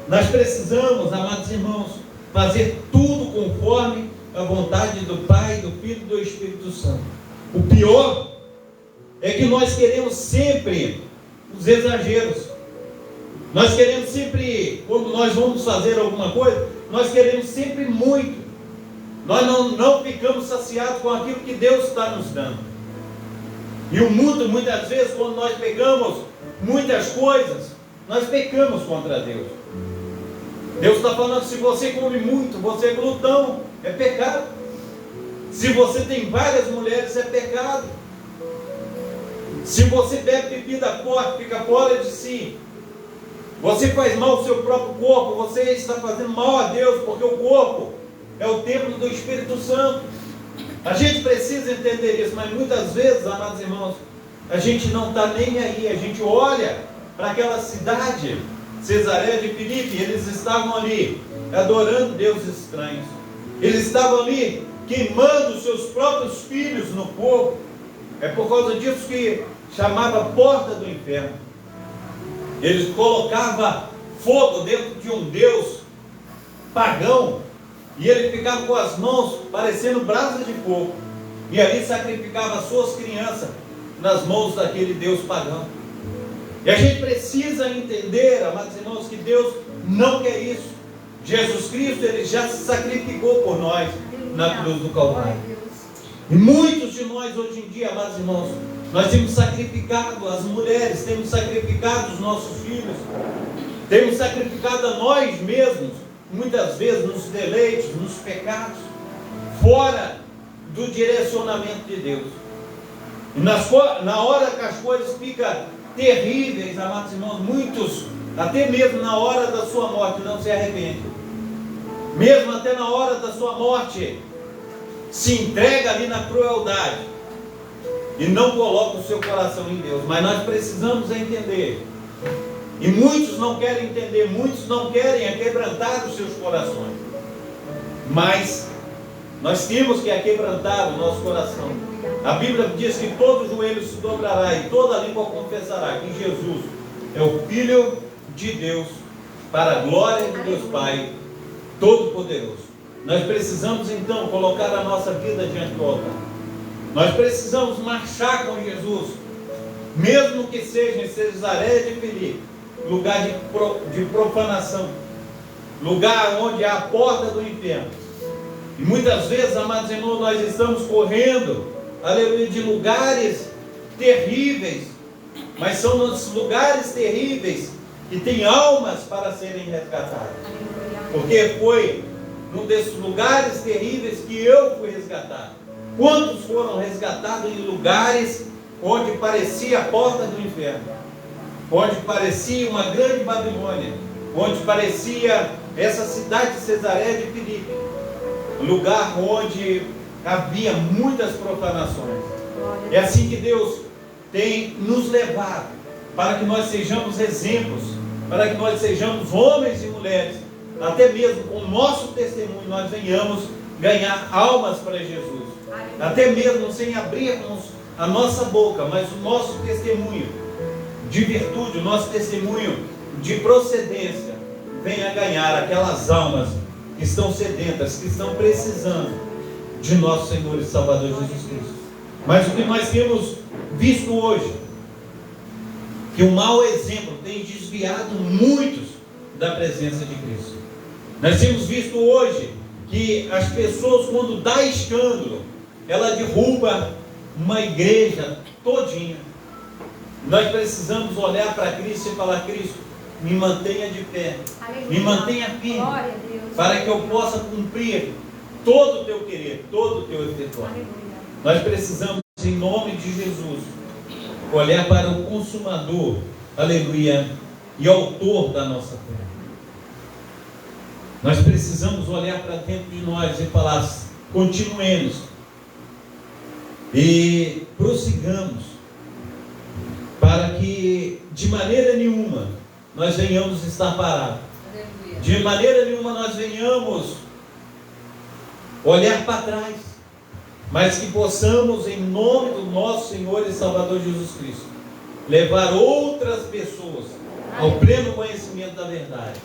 Nós precisamos, amados irmãos, fazer tudo conforme a vontade do Pai, do Filho e do Espírito Santo. O pior é que nós queremos sempre os exageros. Nós queremos sempre, quando nós vamos fazer alguma coisa, nós queremos sempre muito. Nós não ficamos saciados com aquilo que Deus está nos dando. E o mundo, muitas vezes, quando nós pegamos muitas coisas, nós pecamos contra Deus. Deus está falando: se você come muito, você é glutão, é pecado. Se você tem várias mulheres, é pecado. Se você bebe bebida forte, fica fora de si. Você faz mal ao seu próprio corpo, você está fazendo mal a Deus, porque o corpo é o templo do Espírito Santo. A gente precisa entender isso, mas muitas vezes, amados irmãos, a gente não está nem aí. A gente olha para aquela cidade, Cesareia de Filipe, eles estavam ali adorando deuses estranhos. Eles estavam ali queimando os seus próprios filhos no fogo. É por causa disso que chamava porta do inferno. Eles colocavam fogo dentro de um deus pagão, e ele ficava com as mãos parecendo brasas de fogo, e ali sacrificava as suas crianças nas mãos daquele deus pagão. E a gente precisa entender, amados irmãos, que Deus não quer isso. Jesus Cristo, Ele já se sacrificou por nós na cruz do Calvário. E muitos de nós hoje em dia, amados irmãos, nós temos sacrificado as mulheres, temos sacrificado os nossos filhos, temos sacrificado a nós mesmos muitas vezes nos deleites, nos pecados, fora do direcionamento de Deus. E na hora que as coisas ficam terríveis, amados irmãos, muitos, até mesmo na hora da sua morte, não se arrependem. Mesmo até na hora da sua morte, se entrega ali na crueldade e não coloca o seu coração em Deus. Mas nós precisamos entender, e muitos não querem entender, muitos não querem quebrantar os seus corações, mas nós temos que quebrantar o nosso coração. A Bíblia diz que todo joelho se dobrará e toda língua confessará que Jesus é o Filho de Deus, para a glória de Deus Pai Todo-Poderoso. Nós precisamos então colocar a nossa vida diante do altar. Nós precisamos marchar com Jesus, mesmo que seja em Cesaré de Filipe, lugar de profanação, lugar onde há a porta do inferno. E muitas vezes, amados irmãos, nós estamos correndo, aleluia, de lugares terríveis, mas são nos lugares terríveis que tem almas para serem resgatadas. Porque foi num desses lugares terríveis que eu fui resgatado. Quantos foram resgatados em lugares onde parecia a porta do inferno, onde parecia uma grande Babilônia, onde parecia essa cidade de Cesaré de Filipe, lugar onde havia muitas profanações. É assim que Deus tem nos levado, para que nós sejamos exemplos, para que nós sejamos homens e mulheres, até mesmo com o nosso testemunho nós venhamos ganhar almas para Jesus, até mesmo sem abrirmos a nossa boca, mas o nosso testemunho de virtude, o nosso testemunho de procedência venha ganhar aquelas almas que estão sedentas, que estão precisando de nosso Senhor e Salvador Jesus Cristo. Mas o que nós temos visto hoje, que o mau exemplo tem desviado muitos da presença de Cristo. Nós temos visto hoje que as pessoas, quando dá escândalo, ela derruba uma igreja todinha. Nós precisamos olhar para Cristo e falar: Cristo, me mantenha de pé, me mantenha firme, para que eu possa cumprir todo o teu querer, todo o teu efetuar. Nós precisamos, em nome de Jesus, olhar para o consumador, aleluia, e autor da nossa fé. Nós precisamos olhar para dentro de nós e falar: continuemos e prossigamos, para que de maneira nenhuma nós venhamos estar parados, de maneira nenhuma nós venhamos olhar para trás, mas que possamos, em nome do nosso Senhor e Salvador Jesus Cristo, levar outras pessoas ao pleno conhecimento da verdade,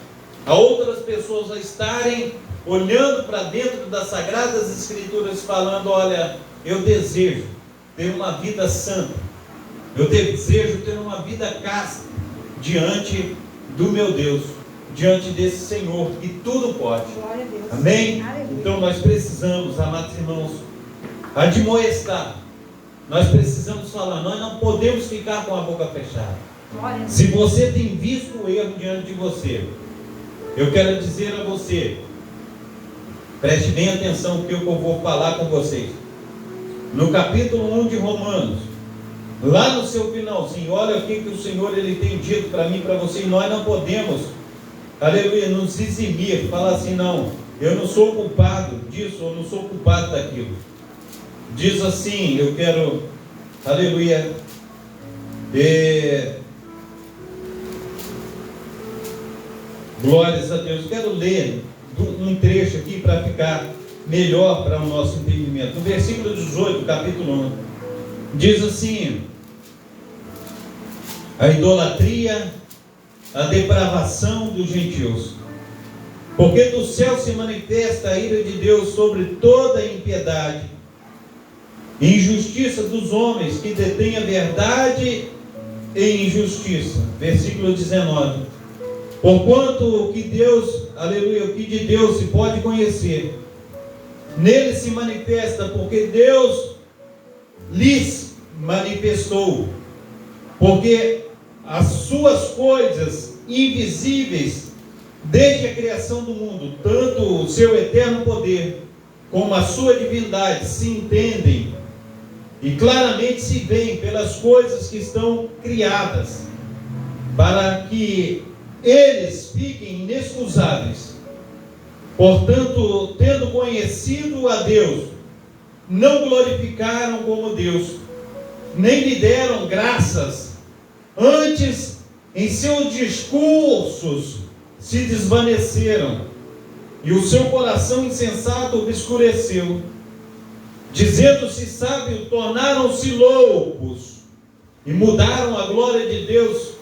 a outras pessoas a estarem olhando para dentro das Sagradas Escrituras, falando: olha, eu desejo ter uma vida santa, eu desejo ter uma vida casta diante do meu Deus, diante desse Senhor que tudo pode. Amém? Então nós precisamos, amados irmãos, admoestar, nós precisamos falar, nós não podemos ficar com a boca fechada. Se você tem visto o erro diante de você, eu quero dizer a você, preste bem atenção no que eu vou falar com vocês. No capítulo 1 de Romanos, lá no seu finalzinho, olha o que o Senhor ele tem dito para mim e para você. E nós não podemos, aleluia, nos eximir, falar assim: não, eu não sou culpado disso, ou não sou culpado daquilo. Diz assim, eu quero, aleluia, glórias a Deus. Eu quero ler um trecho aqui para ficar melhor para o nosso entendimento. No versículo 18, capítulo 1, diz assim: a idolatria, a depravação dos gentios, porque do céu se manifesta a ira de Deus sobre toda a impiedade e injustiça dos homens que detêm a verdade e injustiça. Versículo 19: porquanto o que Deus, aleluia, o que de Deus se pode conhecer, nele se manifesta, porque Deus lhes manifestou, porque as suas coisas invisíveis, desde a criação do mundo, tanto o seu eterno poder como a sua divindade se entendem e claramente se veem pelas coisas que estão criadas, para que eles fiquem inexcusáveis. Portanto, tendo conhecido a Deus, não glorificaram como Deus, nem lhe deram graças, antes em seus discursos se desvaneceram, e o seu coração insensato obscureceu. Dizendo-se sábio, tornaram-se loucos, e mudaram a glória de Deus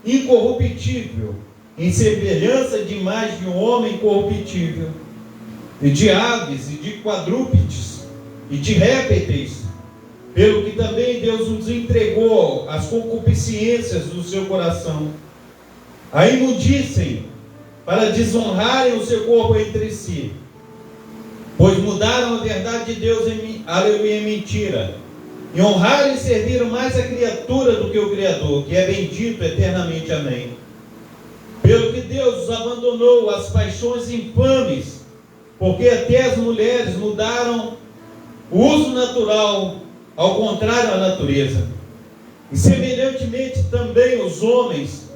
incorruptível, em semelhança de imagem de um homem corruptível, e de aves, e de quadrúpedes, e de répteis, pelo que também Deus os entregou às concupiscências do seu coração, a imundíssem, para desonrarem o seu corpo entre si, pois mudaram a verdade de Deus em mentira, e honraram e serviram mais a criatura do que o Criador, que é bendito eternamente. Amém. Pelo que Deus os abandonou às paixões infames, porque até as mulheres mudaram o uso natural, ao contrário à natureza. E semelhantemente também os homens,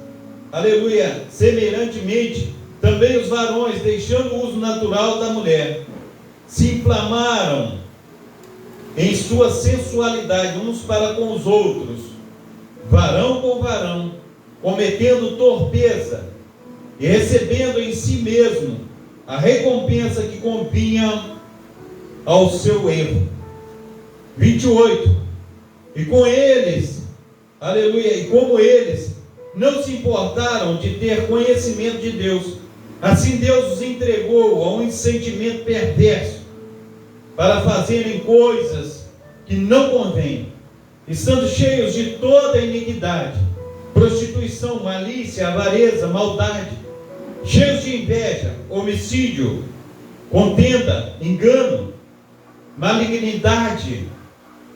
aleluia, semelhantemente também os varões, deixando o uso natural da mulher, se inflamaram em sua sensualidade uns para com os outros, varão com varão, cometendo torpeza e recebendo em si mesmo a recompensa que convinha ao seu erro. 28. E com eles, aleluia, e como eles não se importaram de ter conhecimento de Deus, assim Deus os entregou a um sentimento perverso, para fazerem coisas que não convêm, estando cheios de toda iniquidade, prostituição, malícia, avareza, maldade, cheios de inveja, homicídio, contenda, engano, malignidade,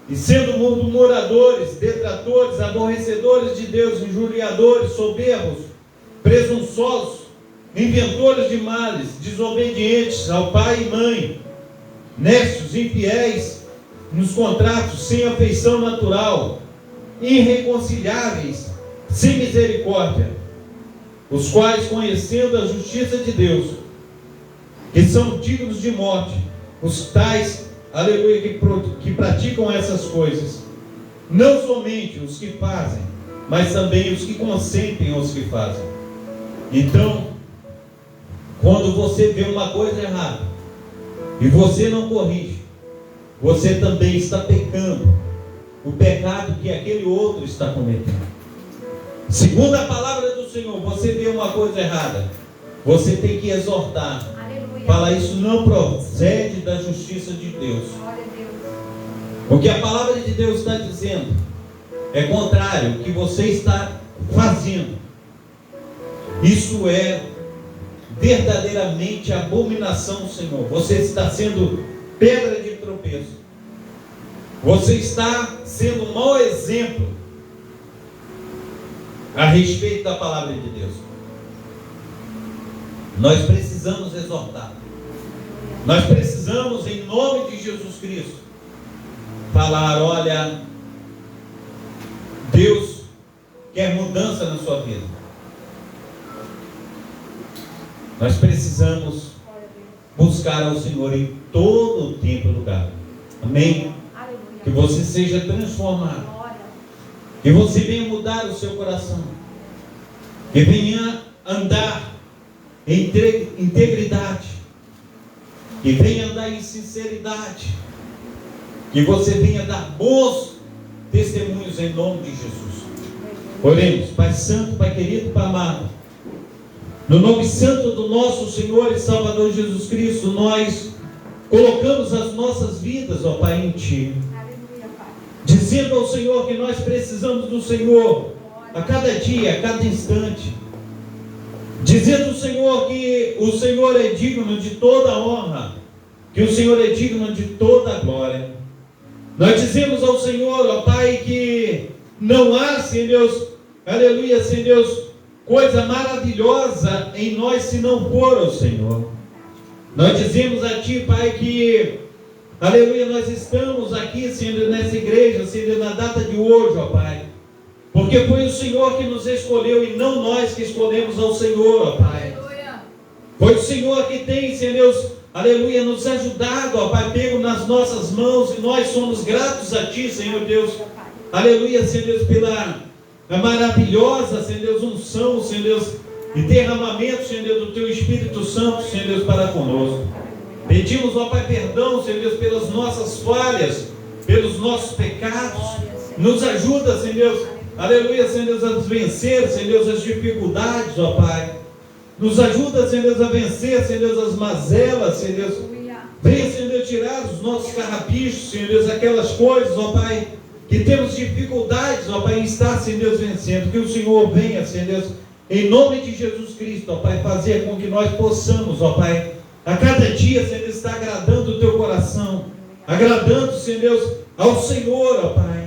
e sendo murmuradores, detratores, aborrecedores de Deus, injuriadores, soberbos, presunçosos, inventores de males, desobedientes ao pai e mãe, necios, infiéis nos contratos, sem afeição natural, irreconciliáveis, sem misericórdia, os quais, conhecendo a justiça de Deus, que são dignos de morte, os tais, aleluia, que praticam essas coisas, não somente os que fazem, mas também os que consentem aos que fazem. Então, quando você vê uma coisa errada e você não corrige, você também está pecando o pecado que aquele outro está cometendo. Segundo a palavra do Senhor, você vê uma coisa errada, você tem que exortar. Aleluia. Falar, isso não procede da justiça de Deus. O que a palavra de Deus está dizendo é contrário ao que você está fazendo. Isso é verdadeiramente abominação, Senhor. Você está sendo pedra de tropeço. Você está sendo um mau exemplo a respeito da palavra de Deus. Nós precisamos exortar. Nós precisamos, em nome de Jesus Cristo, falar, olha, Deus quer mudança na sua vida. Nós precisamos buscar ao Senhor em todo o tempo e lugar. Amém? Que você seja transformado. Que você venha mudar o seu coração. Que venha andar em integridade. Que venha andar em sinceridade. Que você venha dar bons testemunhos em nome de Jesus. Oremos. Pai Santo, Pai querido, Pai amado, no nome santo do nosso Senhor e Salvador Jesus Cristo, nós colocamos as nossas vidas, ó Pai, em Ti. Aleluia, Pai. Dizendo ao Senhor que nós precisamos do Senhor a cada dia, a cada instante. Dizendo ao Senhor que o Senhor é digno de toda honra, que o Senhor é digno de toda glória. Nós dizemos ao Senhor, ó Pai, que não há, sem Deus, aleluia, sem Deus, coisa maravilhosa em nós se não for o Senhor. Nós dizemos a Ti, Pai, que, aleluia, nós estamos aqui, Senhor, nessa igreja, Senhor, na data de hoje, ó Pai, porque foi o Senhor que nos escolheu e não nós que escolhemos ao Senhor, ó Pai. Foi o Senhor que tem, Senhor Deus, aleluia, nos ajudado, ó Pai, pego nas nossas mãos, e nós somos gratos a Ti, Senhor Deus, aleluia, Senhor Deus, pela maravilhosa, Senhor Deus, unção, Senhor Deus, e derramamento, Senhor Deus, do Teu Espírito Santo, Senhor Deus, para conosco. Pedimos, ó Pai, perdão, Senhor Deus, pelas nossas falhas, pelos nossos pecados. Nos ajuda, Senhor Deus, aleluia, Senhor Deus, a vencer, Senhor Deus, as dificuldades, ó Pai. Nos ajuda, Senhor Deus, a vencer, Senhor Deus, as mazelas, Senhor Deus. Venha, Senhor Deus, tirar os nossos carrapichos, Senhor Deus, aquelas coisas, ó Pai, que temos dificuldades, ó Pai, em estar, Senhor Deus, vencendo. Que o Senhor venha, Senhor Deus, em nome de Jesus Cristo, ó Pai, fazer com que nós possamos, ó Pai, a cada dia, Senhor Deus, estar agradando o Teu coração, agradando, Senhor Deus, ao Senhor, ó Pai.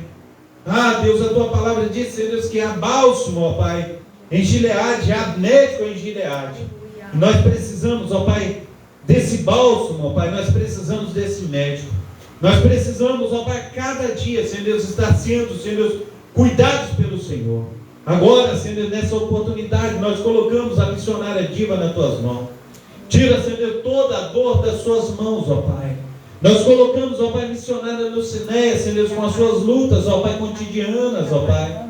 Ah, Deus, a Tua palavra diz, Senhor Deus, que há bálsamo, ó Pai, em Gileade, há médico em Gileade. E nós precisamos, ó Pai, desse bálsamo, ó Pai, nós precisamos desse médico. Nós precisamos, ó Pai, cada dia, Senhor Deus, estar sendo, Senhor Deus, cuidados pelo Senhor. Agora, Senhor Deus, nessa oportunidade, nós colocamos a missionária Diva nas Tuas mãos. Tira, Senhor Deus, toda a dor das suas mãos, ó Pai. Nós colocamos, ó Pai, a missionária Lucinéia, Senhor Deus, com as suas lutas, ó Pai, cotidianas, ó Pai.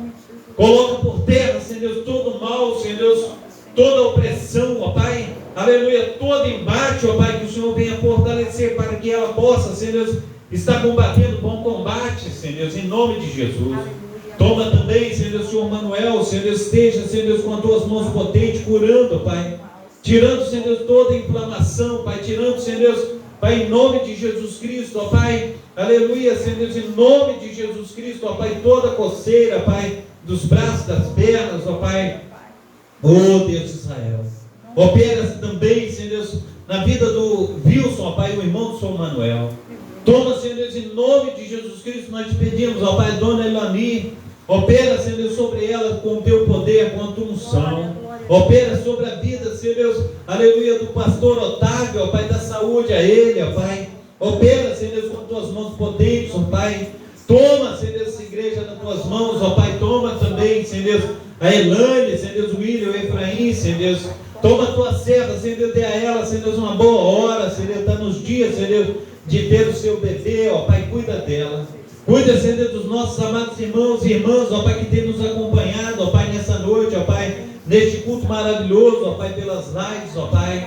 Coloca por terra, Senhor Deus, todo o mal, Senhor Deus, toda a opressão, ó Pai. Aleluia, todo embate, ó Pai, que o Senhor venha fortalecer para que ela possa, Senhor Deus, estar combatendo bom combate, Senhor Deus, em nome de Jesus. Toma também, Senhor Deus, Senhor Manuel, Senhor Deus, esteja, Senhor Deus, com as Tuas mãos potentes, curando, Pai. Tirando, Senhor Deus, toda a inflamação, Pai. Tirando, Senhor Deus, Pai, em nome de Jesus Cristo, ó Pai. Aleluia, Senhor Deus, em nome de Jesus Cristo, ó Pai, toda a coceira, Pai, dos braços, das pernas, ó Pai. Oh, Deus de Israel. Opera também, Senhor Deus, na vida do Wilson, ó Pai, o irmão do Senhor Manuel. Toma, Senhor Deus, em nome de Jesus Cristo, nós te pedimos, ó Pai, Dona Elani, opera, Senhor Deus, sobre ela com o Teu poder, com a Tua unção. Opera sobre a vida, Senhor Deus, aleluia, do pastor Otávio, ó Pai, da saúde a ele, ó Pai. Opera, Senhor Deus, com as Tuas mãos potentes, ó Pai. Toma, Senhor Deus, essa igreja nas Tuas mãos, ó Pai. Toma também, Senhor Deus, a Elane, Senhor Deus, o William, o Efraim, Senhor Deus. Toma a Tua serva, Senhor Deus, dê a ela, Senhor Deus, uma boa hora, Senhor Deus, está nos dias, Senhor Deus, de ter o seu bebê, ó Pai, cuida dela. Cuida, Senhor Deus, dos nossos amados irmãos e irmãs, ó Pai, que tem nos acompanhado, ó Pai, nessa noite, ó Pai, neste culto maravilhoso, ó Pai, pelas lives, ó Pai.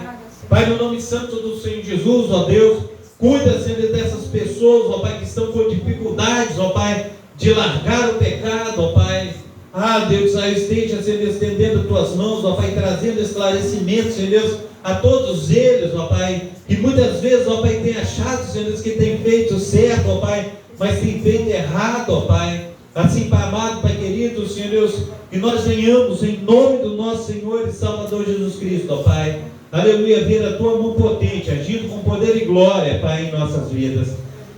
Pai, no nome santo do Senhor Jesus, ó Deus, cuida, Senhor Deus, dessas pessoas, ó Pai, que estão com dificuldades, ó Pai, de largar o pecado, ó Pai. Ah, Deus, esteja, Senhor Deus, estendendo Tuas mãos, ó Pai, trazendo esclarecimento, Senhor Deus, a todos eles, ó Pai, que muitas vezes, ó Pai, tem achado, Senhor Deus, que tem feito certo, ó Pai, mas tem feito errado, ó Pai. Assim, Pai amado, Pai querido, Senhor Deus, que nós venhamos em nome do nosso Senhor e Salvador Jesus Cristo, ó Pai. Aleluia, ver a Tua mão potente, agindo com poder e glória, Pai, em nossas vidas.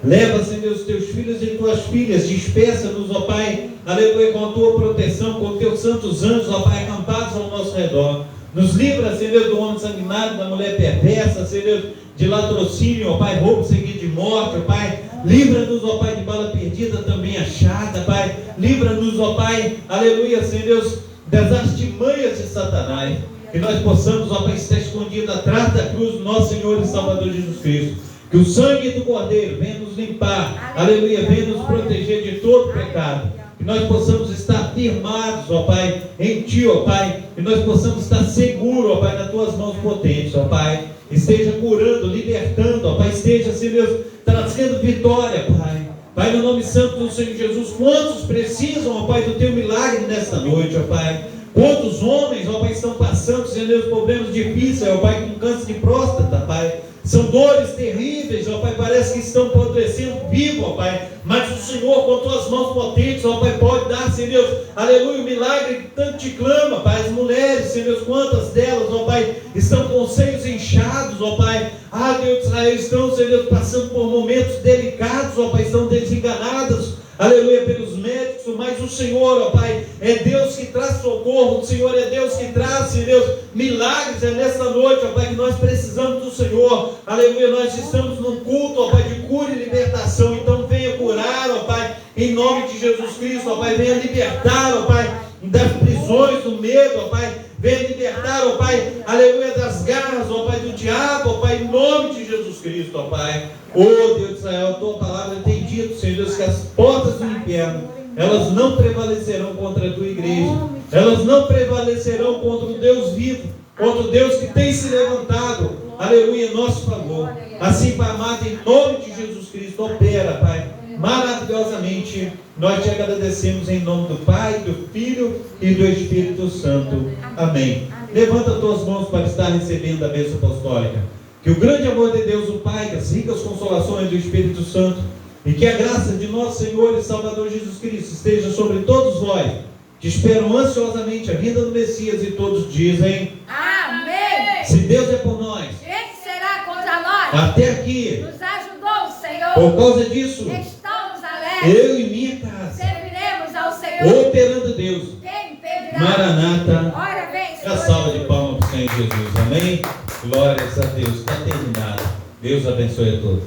Leva, Senhor Deus, Teus filhos e Tuas filhas, dispersa-nos, ó Pai, aleluia, com a Tua proteção, com Teus santos anjos, ó Pai, acampados ao nosso redor. Nos livra, Senhor Deus, do homem sanguinário, da mulher perversa, Senhor Deus, de latrocínio, ó Pai, roubo seguido de morte, ó Pai. Livra-nos, ó Pai, de bala perdida também achada, Pai. Livra-nos, ó Pai, aleluia, Senhor Deus, das artimanhas de Satanás. Que nós possamos, ó Pai, estar escondido atrás da cruz do nosso Senhor e Salvador Jesus Cristo. Que o sangue do Cordeiro venha nos limpar, aleluia, venha nos proteger de todo pecado. Que nós possamos estar firmados, ó Pai, em Ti, ó Pai. Que nós possamos estar seguros, ó Pai, nas Tuas mãos potentes, ó Pai. Esteja curando, libertando, ó Pai. Esteja, Senhor Deus, trazendo vitória, Pai. Pai, no nome santo do Senhor Jesus, quantos precisam, ó Pai, do Teu milagre nesta noite, ó Pai. Quantos homens, ó Pai, estão passando, Senhor Deus, problemas difíceis, ó Pai, com câncer de próstata, Pai. São dores terríveis, ó Pai, parece que estão apodrecendo vivo, ó Pai. Mas o Senhor, com Tuas mãos potentes, ó Pai, pode dar, Senhor Deus, aleluia, o milagre que tanto te clama, Pai. As mulheres, Senhor Deus, quantas delas, ó Pai, estão com os seios inchados, ó Pai. Ah, Deus de Israel, estão, Senhor Deus, passando por momentos delicados, ó Pai, estão desenganadas, aleluia, pelos médicos, mas o Senhor, ó Pai, é Deus que traz socorro, o Senhor é Deus que traz, Senhor Deus, milagres. É nessa noite, ó Pai, que nós precisamos do Senhor, aleluia. Nós estamos num culto, ó Pai, de cura e libertação. Então venha curar, ó Pai, em nome de Jesus Cristo, ó Pai, venha libertar, ó Pai, das prisões, do medo, ó Pai, venha libertar, ó Pai, aleluia, das garras, ó Pai, do diabo, ó Pai, em nome de Jesus Cristo, ó Pai. Oh Deus de Israel, a tua palavra tem dito, Senhor Deus, que as portas do inferno, elas não prevalecerão contra a tua igreja, elas não prevalecerão contra o Deus vivo, contra o Deus que tem se levantado, aleluia, em nosso favor. Assim, Pai amado, em nome de Jesus Cristo, opera, Pai, maravilhosamente. Nós te agradecemos em nome do Pai, do Filho e do Espírito Santo. Amém. Levanta as tuas mãos para estar recebendo a bênção apostólica. Que o grande amor de Deus, o Pai, que as ricas consolações do Espírito Santo e que a graça de nosso Senhor e Salvador Jesus Cristo esteja sobre todos nós, que esperam ansiosamente a vinda do Messias, e todos dizem: amém. Se Deus é por nós, Quem será contra nós? Até aqui Nos ajudou o Senhor. Por causa disso, estamos alegres. eu e minha casa Serviremos ao Senhor. operando Deus. Quem impedirá? Maranata. Ora vem, A Senhor. salva de palmas para o Senhor Jesus. Amém? Glórias a Deus. Está terminado. Deus abençoe a todos.